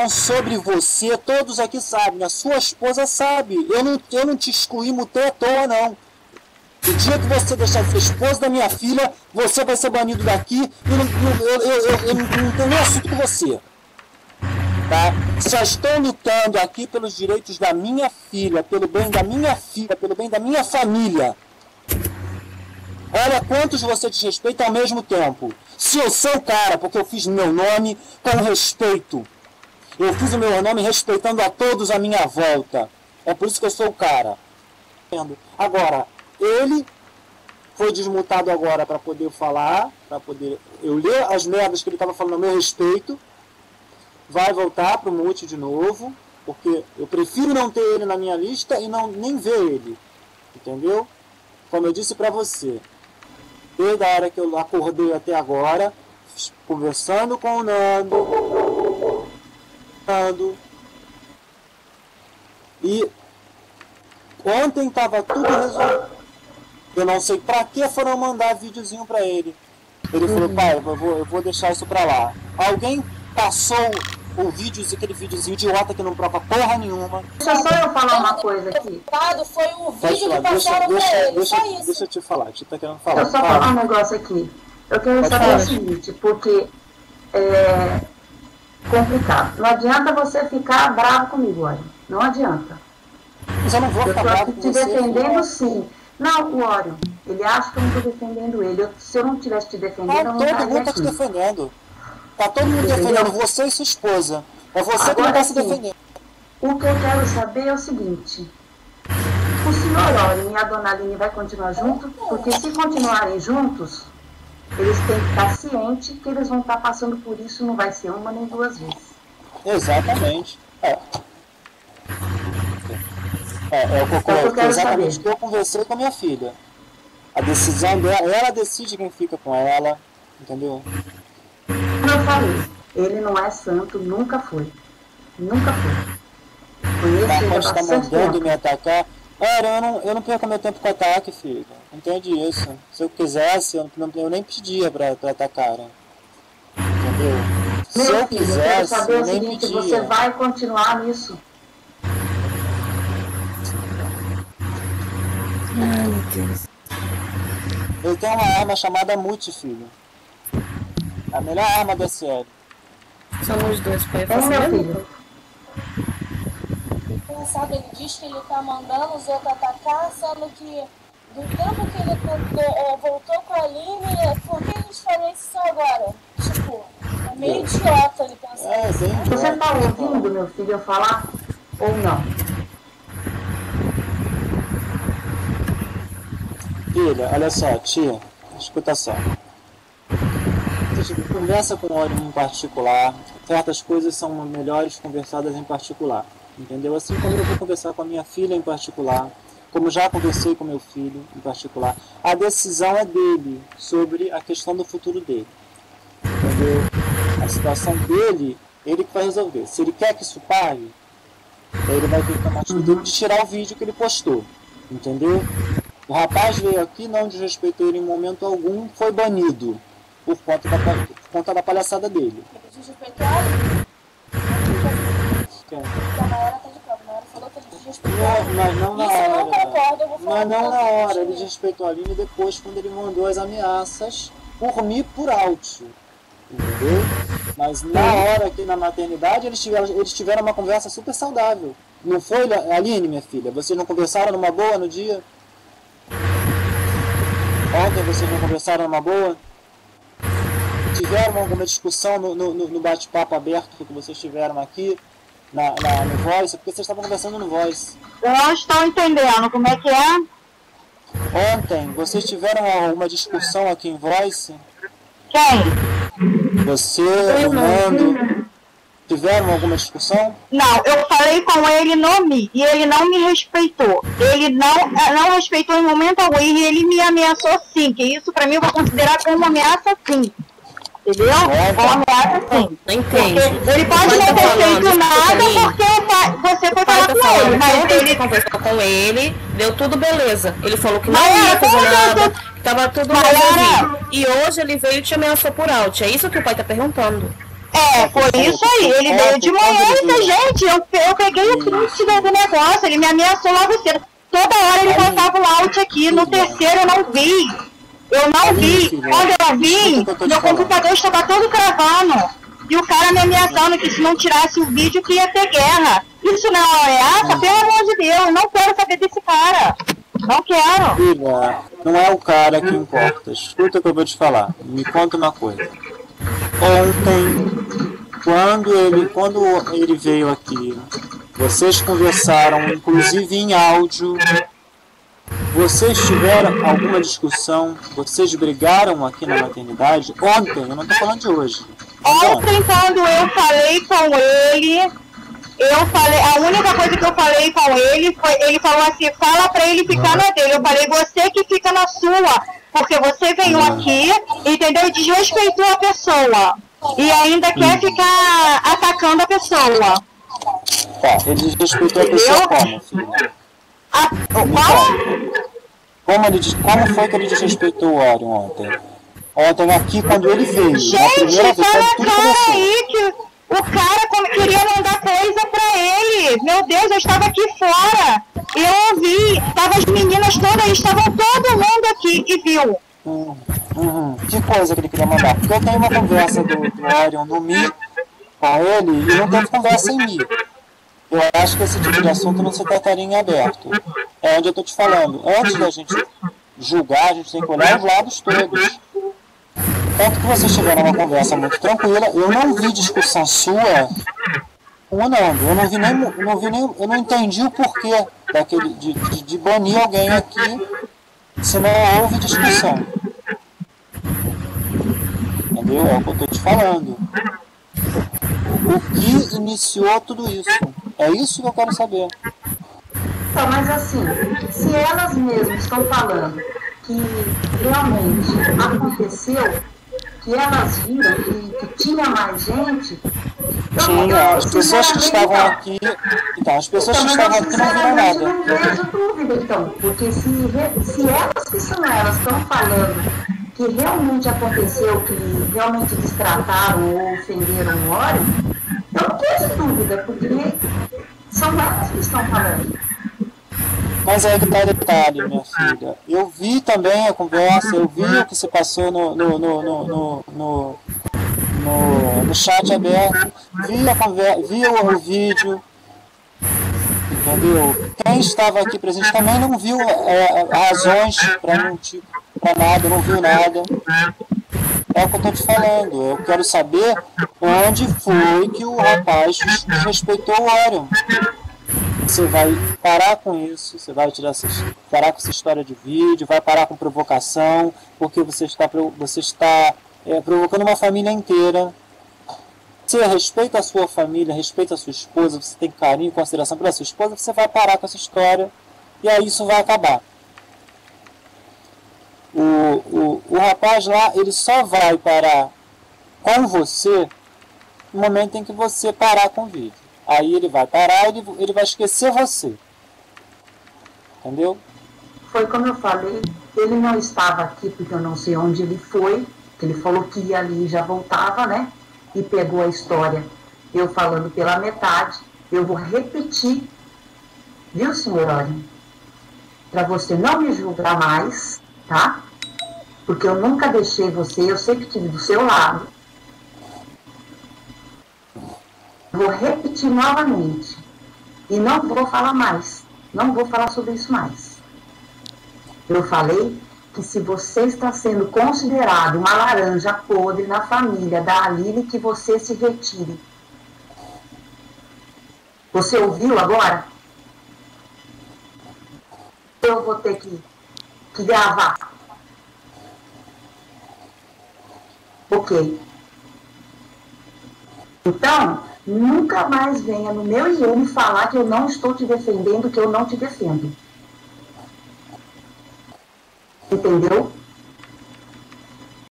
sobre você, todos aqui sabem, a sua esposa sabe. Eu não te excluí, mutei à toa, não. O dia que você deixar de ser esposa da minha filha, você vai ser banido daqui e eu não tenho nem assunto com você. Tá? Só estou lutando aqui pelos direitos da minha filha, pelo bem da minha filha, pelo bem da minha família. Olha quantos você desrespeita ao mesmo tempo. Se eu sou o cara, porque eu fiz meu nome com respeito. Eu fiz o meu nome respeitando a todos à minha volta. É por isso que eu sou o cara. Agora, ele foi desmutado agora para poder falar, para poder eu ler as merdas que ele estava falando a meu respeito. Vai voltar para o mute de novo, porque eu prefiro não ter ele na minha lista e nem ver ele. Entendeu? Como eu disse para você, desde a hora que eu acordei até agora, conversando com o Nando, e ontem estava tudo resolvido. Eu não sei pra que foram mandar videozinho pra ele. Ele falou, pai, eu vou deixar isso pra lá. Alguém passou o vídeo, aquele videozinho idiota que não prova porra nenhuma. Deixa só eu falar uma coisa aqui. Foi o vídeo que passaram pra ele, só isso. Deixa eu te falar, você tá querendo falar. Deixa eu só falar um negócio aqui. Eu quero saber o seguinte, porque é complicado. Não adianta você ficar bravo comigo, olha. Não adianta. Mas eu não vou ficar bravo com você. Eu estou te defendendo, sim. Não, o Orion, ele acha que eu não estou defendendo ele. Se eu não estivesse te defendendo, eu não estaria aqui. Todo mundo está te defendendo. Tá todo mundo defendendo você e sua esposa. É você que não está se defendendo. O que eu quero saber é o seguinte. O senhor Orion e a dona Aline vai continuar juntos? Porque se continuarem juntos, eles têm que estar cientes que eles vão estar passando por isso, não vai ser uma nem duas vezes. Exatamente. Exatamente o que eu conversei com a minha filha. A decisão dela, ela decide quem fica com ela, entendeu? Como eu falei, ele não é santo, nunca foi. Nunca foi. Conheço ele há bastante tempo. Me atacar. Eu não perco meu tempo com ataque, filho. Entende isso? Se eu quisesse, eu nem pedia pra atacar. Entendeu? Se eu quisesse, eu nem pedia. Você vai continuar nisso. Ai, meu Deus. Eu tenho uma arma chamada Mute, filho. A melhor arma da série. Somos dois, pai. Meu filho. Engraçado, ele diz que ele tá mandando os outros atacar, sendo que do tempo que ele voltou com a Aline, por que eles falam isso só agora? Tipo, é meio idiota ele pensar isso. Você tá ouvindo, meu filho, eu falar ou não? Filha, olha só, tia, escuta só. Conversa com o Orion em particular. Certas coisas são melhores conversadas em particular. Entendeu? Assim como eu vou conversar com a minha filha em particular, como já conversei com meu filho em particular. A decisão é dele sobre a questão do futuro dele. Entendeu? A situação dele, ele que vai resolver. Se ele quer que isso pare, ele vai ter que tomar atitude de tirar o vídeo que ele postou. Entendeu? O rapaz veio aqui, não desrespeitou ele em momento algum, foi banido por conta da palhaçada dele. Ele desrespeitou a Aline. A Mayara tá de prova. A Mayara falou que ele desrespeitou a Aline. Mas não na hora. Eu não concordo, eu vou falar. Mas não na hora. Ele desrespeitou a Aline depois, quando ele mandou as ameaças por mim por áudio. Entendeu? Mas na hora aqui na maternidade, eles tiveram uma conversa super saudável. Não foi, Aline, minha filha? Vocês não conversaram numa boa no dia? Ontem vocês não conversaram numa boa? Tiveram alguma discussão no bate-papo aberto que vocês tiveram aqui no Voice? Porque vocês estavam conversando no Voice. Eu não estou entendendo como é que é. Ontem vocês tiveram alguma discussão aqui em Voice? Quem? Você, o Nando, tiveram alguma discussão? Não, eu falei com ele no Mi e ele não me respeitou. Ele não respeitou em momento algum e ele me ameaçou sim, que isso pra mim eu vou considerar como uma ameaça sim. Entendeu? Uma ameaça sim. Não entende. Ele pode não ter feito nada porque você foi falar com ele. Mas ele conversou com ele, deu tudo beleza. Ele falou que não ia fazer nada, que tava tudo resolvido. E hoje ele veio e te ameaçou por áudio. É isso que o pai tá perguntando. Foi isso aí. Ele veio de manhã e gente, eu peguei o print do negócio, ele me ameaçou logo cedo. Toda hora ele botava o out aqui, no terceiro eu não vi. Quando eu vi, meu computador estava todo travando. E o cara me ameaçando que se não tirasse o vídeo que ia ter guerra. Isso não é ameaça? Pelo amor de Deus, não quero saber desse cara. Não quero. Filha, não é o cara que importa. Escuta o que eu vou te falar. Me conta uma coisa. Ontem, quando ele veio aqui, vocês conversaram, inclusive em áudio. Vocês tiveram alguma discussão? Vocês brigaram aqui na maternidade? Ontem, eu não estou falando de hoje. Ontem, quando eu falei com ele, a única coisa que eu falei com ele foi, ele falou assim, fala pra ele ficar na dele. Eu falei, você que fica na sua, porque você veio aqui, entendeu? E desrespeitou a pessoa. E ainda quer ficar atacando a pessoa. Tá, ele desrespeitou a pessoa como, filha? Como foi que ele desrespeitou o Orion ontem? Ontem aqui, quando ele veio. Gente, fala cara aí que o cara queria mandar coisa pra ele. Meu Deus, eu estava aqui fora. Eu ouvi. Estavam as meninas todas, estavam todo mundo aqui e viu. Que coisa que ele queria mandar? Porque eu tenho uma conversa do Orion no Mi com ele e não teve conversa em Mi. Eu acho que esse tipo de assunto não se trataria em aberto. É onde eu estou te falando. Antes da gente julgar, a gente tem que olhar os lados todos. Tanto que vocês tiveram uma conversa muito tranquila, eu não vi discussão sua com o Nando. Eu não entendi o porquê de banir alguém aqui se não houve discussão. Entendeu? É o que eu estou te falando. O que iniciou tudo isso? É isso que eu quero saber. Então, mas assim, se elas mesmas estão falando que realmente aconteceu, que elas viram que tinha mais gente... As pessoas que estavam aqui... Então, as pessoas que estavam aqui não viram nada. Eu não vejo dúvida, então, porque se elas que são elas estão falando que realmente aconteceu, que realmente destrataram ou ofenderam o Orion, eu não vejo dúvida, porque são elas que estão falando. Mas aí que está o detalhe, minha filha. Eu vi também a conversa, eu vi o que se passou no chat aberto, vi o vídeo, entendeu? Quem estava aqui presente também não viu razões para nada, não viu nada. É o que eu estou te falando. Eu quero saber onde foi que o rapaz respeitou o Orion. Você vai parar com isso, você vai parar com essa história de vídeo, vai parar com provocação, porque você está provocando uma família inteira. Você respeita a sua família, respeita a sua esposa, você tem carinho e consideração pela sua esposa, você vai parar com essa história e aí isso vai acabar. O rapaz lá, ele só vai parar com você no momento em que você parar com o vídeo. Aí ele vai parar, ele vai esquecer você. Entendeu? Foi como eu falei, ele não estava aqui porque eu não sei onde ele foi, que ele falou que ia ali e já voltava, né? E pegou a história, eu falando pela metade. Eu vou repetir, viu, senhor Orion? Para você não me julgar mais, tá? Porque eu nunca deixei você, eu sempre estive do seu lado. Vou repetir novamente. E não vou falar mais. Não vou falar sobre isso mais. Eu falei que se você está sendo considerado uma laranja podre na família da Aline, que você se retire. Você ouviu agora? Eu vou ter que gravar. Ok. Então, nunca mais venha no meu IM falar que eu não estou te defendendo, que eu não te defendo. Entendeu?